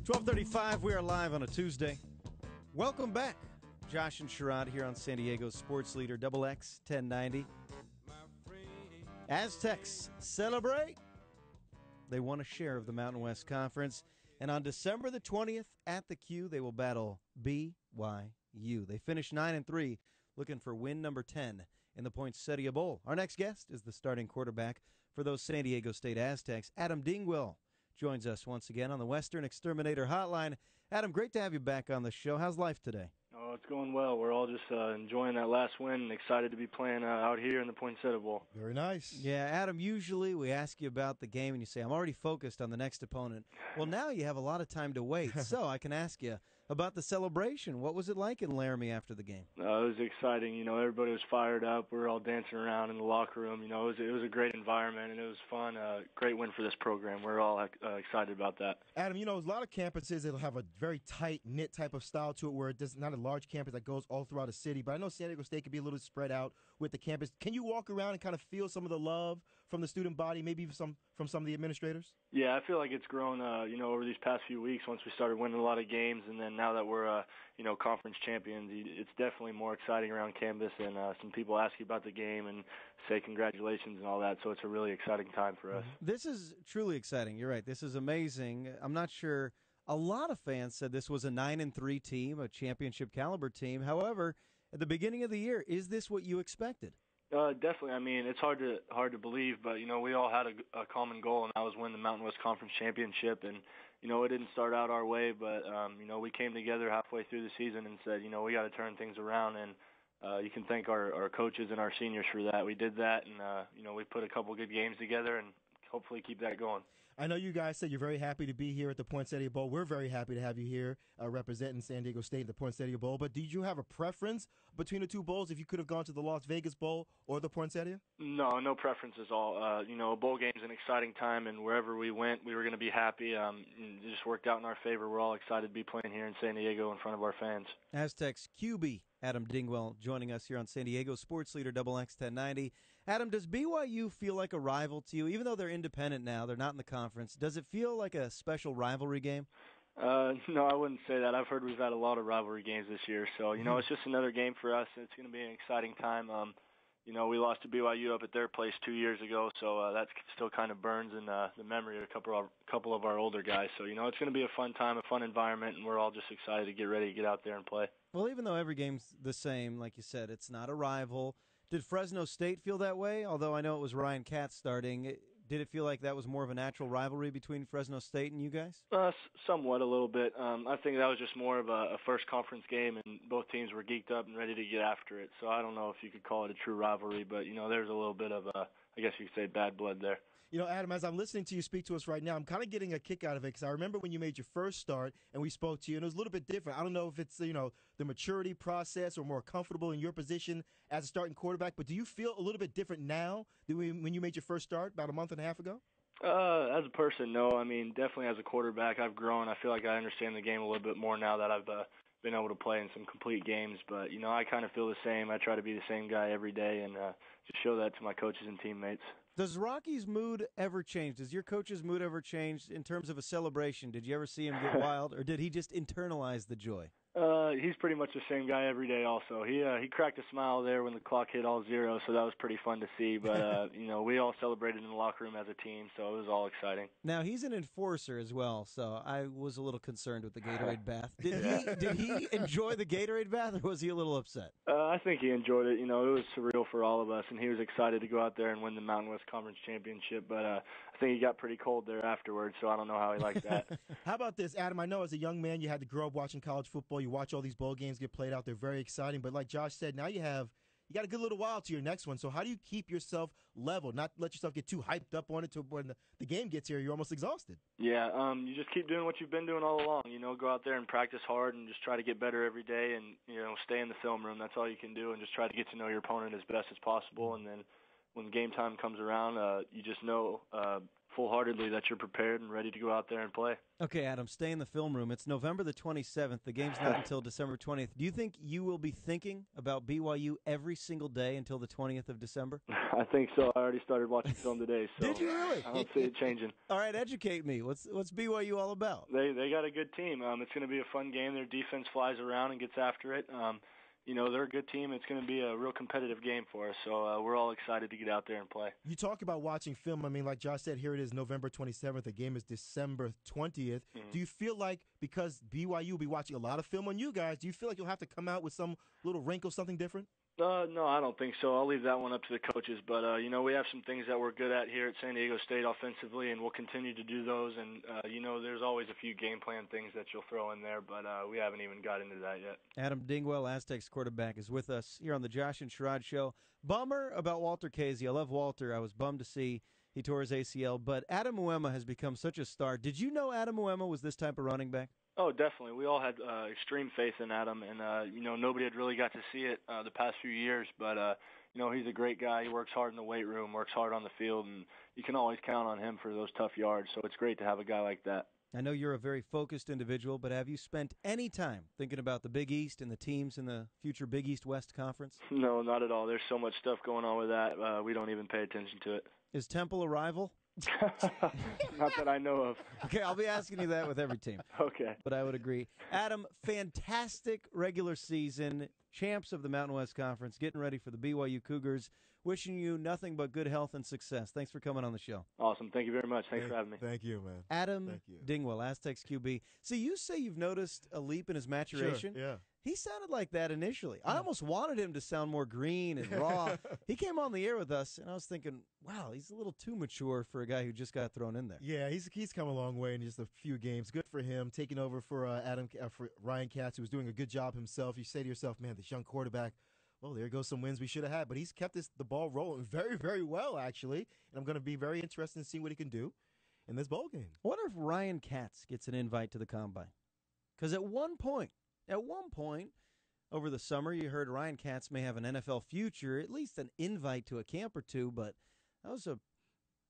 12:35, we are live on a Tuesday. Welcome back. Josh and Sherrod here on San Diego's Sports Leader, XX 1090. Aztecs celebrate. They won a share of the Mountain West Conference. And on December the 20th at the Q, they will battle BYU. They finished 9-3, looking for win number 10 in the Poinsettia Bowl. Our next guest is the starting quarterback for those San Diego State Aztecs, Adam Dingwell. Joins us once again on the Western Exterminator Hotline. Adam, great to have you back on the show. How's life today? Oh, it's going well. We're all just enjoying that last win and excited to be playing out here in the Poinsettia Bowl. Very nice. Yeah, Adam, usually we ask you about the game and you say, I'm already focused on the next opponent. Well, now you have a lot of time to wait, so I can ask you about the celebration. What was it like in Laramie after the game? It was exciting. You know, everybody was fired up. We were all dancing around in the locker room. You know, it was a great environment, and it was fun. Great win for this program. We're all excited about that. Adam, you know, a lot of campuses, it'll have a very tight-knit type of style to it where it's not a large campus that goes all throughout the city. But I know San Diego State could be a little spread out with the campus. Can you walk around and kind of feel some of the love from the student body, maybe from some of the administrators? Yeah, I feel like it's grown, over these past few weeks once we started winning a lot of games. And then now that we're, conference champions, it's definitely more exciting around campus. And some people ask you about the game and say congratulations and all that. So it's a really exciting time for us. This is truly exciting. You're right. This is amazing. I'm not sure. A lot of fans said this was a 9-3 team, a championship caliber team. However, at the beginning of the year, is this what you expected? Definitely. I mean, it's hard to believe, but we all had a common goal, and that was win the Mountain West Conference championship. And it didn't start out our way, but we came together halfway through the season and said, we got to turn things around. And you can thank our coaches and our seniors for that. We did that, and we put a couple good games together, and hopefully keep that going. I know you guys said you're very happy to be here at the Poinsettia Bowl. We're very happy to have you here representing San Diego State at the Poinsettia Bowl. But did you have a preference between the two bowls if you could have gone to the Las Vegas Bowl or the Poinsettia? No preference at all. A bowl game's an exciting time, and wherever we went, we were going to be happy. It just worked out in our favor. We're all excited to be playing here in San Diego in front of our fans. Aztecs QB Adam Dingwell joining us here on San Diego Sports Leader XX 1090. Adam, does BYU feel like a rival to you? Even though they're independent now, they're not in the conference, does it feel like a special rivalry game? No, I wouldn't say that. I've heard we've had a lot of rivalry games this year, so it's just another game for us. It's going to be an exciting time. We lost to BYU up at their place 2 years ago, so that still kind of burns in the memory of a couple of our older guys. So, it's going to be a fun time, a fun environment, and we're all just excited to get ready to get out there and play. Well, even though every game's the same, like you said, it's not a rival. Did Fresno State feel that way? Although I know it was Ryan Katz starting. Did it feel like that was more of a natural rivalry between Fresno State and you guys? Somewhat, a little bit. I think that was just more of a first conference game, and both teams were geeked up and ready to get after it. So I don't know if you could call it a true rivalry, but, there's a little bit of, I guess you could say, bad blood there. Adam, as I'm listening to you speak to us right now, I'm kind of getting a kick out of it because I remember when you made your first start and we spoke to you, and it was a little bit different. I don't know if it's, the maturity process or more comfortable in your position as a starting quarterback, but do you feel a little bit different now than when you made your first start about a month and a half ago? As a person, no. I mean, definitely as a quarterback, I've grown. I feel like I understand the game a little bit more now that I've been able to play in some complete games. But, I kind of feel the same. I try to be the same guy every day and just show that to my coaches and teammates. Does Rocky's mood ever change? Does your coach's mood ever change in terms of a celebration? Did you ever see him get wild, or did he just internalize the joy? He's pretty much the same guy every day also. He cracked a smile there when the clock hit all zero, so that was pretty fun to see. But, we all celebrated in the locker room as a team, so it was all exciting. Now, he's an enforcer as well, so I was a little concerned with the Gatorade bath. Did he enjoy the Gatorade bath, or was he a little upset? I think he enjoyed it. It was surreal for all of us, and he was excited to go out there and win the Mountain West Conference championship. But I think he got pretty cold there afterwards, so I don't know how he liked that. How about this, Adam? I know as a young man you had to grow up watching college football. You watch all these bowl games get played out. They're very exciting. But like Josh said, now you got a good little while to your next one. So how do you keep yourself level, not let yourself get too hyped up on it to when the game gets here, you're almost exhausted? Yeah, you just keep doing what you've been doing all along. Go out there and practice hard and just try to get better every day and, stay in the film room. That's all you can do, and just try to get to know your opponent as best as possible. And then when game time comes around, you just know full wholeheartedly that you're prepared and ready to go out there and play. Okay, Adam, stay in the film room. It's November the 27th. The game's not until December 20th. Do you think you will be thinking about BYU every single day until the 20th of December? I think so. I already started watching film today. So Did you really? I don't see it changing. All right, educate me. What's BYU all about? They got a good team. It's going to be a fun game. Their defense flies around and gets after it. They're a good team. It's going to be a real competitive game for us, so we're all excited to get out there and play. You talk about watching film. I mean, like Josh said, here it is November 27th. The game is December 20th. Mm-hmm. Do you feel like, because BYU will be watching a lot of film on you guys, do you feel like you'll have to come out with some little wrinkle, something different? No, I don't think so. I'll leave that one up to the coaches. But, we have some things that we're good at here at San Diego State offensively, and we'll continue to do those. And, there's always a few game plan things that you'll throw in there, but we haven't even got into that yet. Adam Dingwell, Aztecs quarterback, is with us here on the Josh and Sherrod Show. Bummer about Walter Casey. I love Walter. I was bummed to see he tore his ACL. But Adam Uema has become such a star. Did you know Adam Uema was this type of running back? Oh, definitely. We all had extreme faith in Adam, and, nobody had really got to see it the past few years. But, he's a great guy. He works hard in the weight room, works hard on the field, and you can always count on him for those tough yards. So it's great to have a guy like that. I know you're a very focused individual, but have you spent any time thinking about the Big East and the teams in the future Big East-West Conference? No, not at all. There's so much stuff going on with that. We don't even pay attention to it. Is Temple a rival? Not that I know of. Okay, I'll be asking you that with every team. Okay. But I would agree. Adam, fantastic regular season, champs of the Mountain West Conference, getting ready for the BYU Cougars. Wishing you nothing but good health and success. Thanks for coming on the show. Awesome. Thank you very much. Thanks for having me. Thank you, man. Adam Dingwell, Aztecs QB. So you say you've noticed a leap in his maturation? Sure, yeah. He sounded like that initially. I almost wanted him to sound more green and raw. He came on the air with us, and I was thinking, wow, he's a little too mature for a guy who just got thrown in there. Yeah, he's come a long way in just a few games. Good for him, taking over for for Ryan Katz, who was doing a good job himself. You say to yourself, man, this young quarterback, well, there goes some wins we should have had. But he's kept the ball rolling very, very well, actually. And I'm going to be very interested in seeing what he can do in this bowl game. I wonder if Ryan Katz gets an invite to the Combine. Because at one point, over the summer, you heard Ryan Katz may have an NFL future, at least an invite to a camp or two, but that was a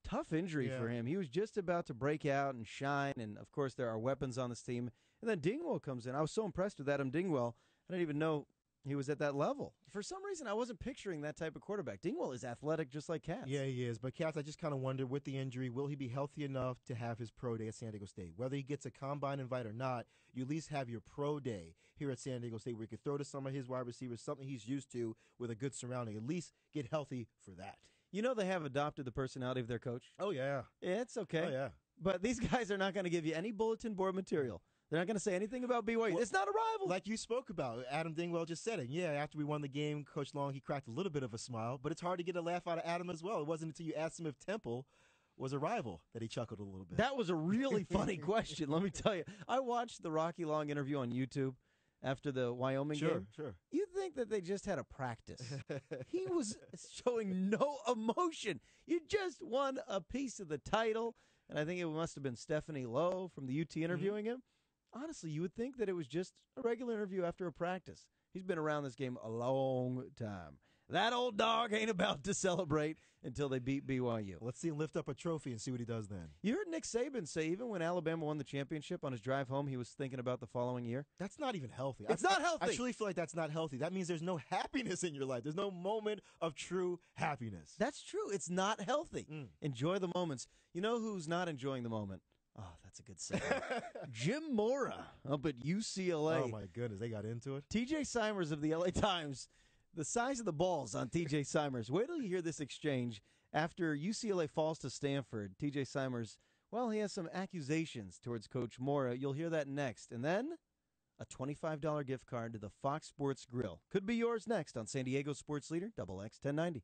tough injury for him. He was just about to break out and shine, and, of course, there are weapons on this team. And then Dingwell comes in. I was so impressed with Adam Dingwell, I didn't even know he was at that level. For some reason, I wasn't picturing that type of quarterback. Dingwell is athletic just like Katz. Yeah, he is. But Katz, I just kind of wonder, with the injury, will he be healthy enough to have his pro day at San Diego State? Whether he gets a combine invite or not, you at least have your pro day here at San Diego State where you can throw to some of his wide receivers, something he's used to with a good surrounding. At least get healthy for that. You know they have adopted the personality of their coach? Oh, yeah. It's okay. Oh, yeah. But these guys are not going to give you any bulletin board material. They're not going to say anything about BYU. It's not a rival. Like you spoke about, Adam Dingwell just said it. Yeah, after we won the game, Coach Long, he cracked a little bit of a smile, but it's hard to get a laugh out of Adam as well. It wasn't until you asked him if Temple was a rival that he chuckled a little bit. That was a really funny question, let me tell you. I watched the Rocky Long interview on YouTube after the Wyoming game. Sure. You think that they just had a practice. He was showing no emotion. You just won a piece of the title, and I think it must have been Stephanie Lowe from the UT interviewing him. Honestly, you would think that it was just a regular interview after a practice. He's been around this game a long time. That old dog ain't about to celebrate until they beat BYU. Let's see him lift up a trophy and see what he does then. You heard Nick Saban say even when Alabama won the championship on his drive home, he was thinking about the following year. That's not even healthy. It's not healthy. I truly feel like that's not healthy. That means there's no happiness in your life. There's no moment of true happiness. That's true. It's not healthy. Enjoy the moments. You know who's not enjoying the moment? Oh, that's a good segue. Jim Mora up at UCLA. Oh, my goodness. They got into it. TJ Simers of the LA Times. The size of the balls on TJ Simers. Wait till you hear this exchange. After UCLA falls to Stanford, TJ Simers, well, he has some accusations towards Coach Mora. You'll hear that next. And then a $25 gift card to the Fox Sports Grill. Could be yours next on San Diego Sports Leader, XX 1090.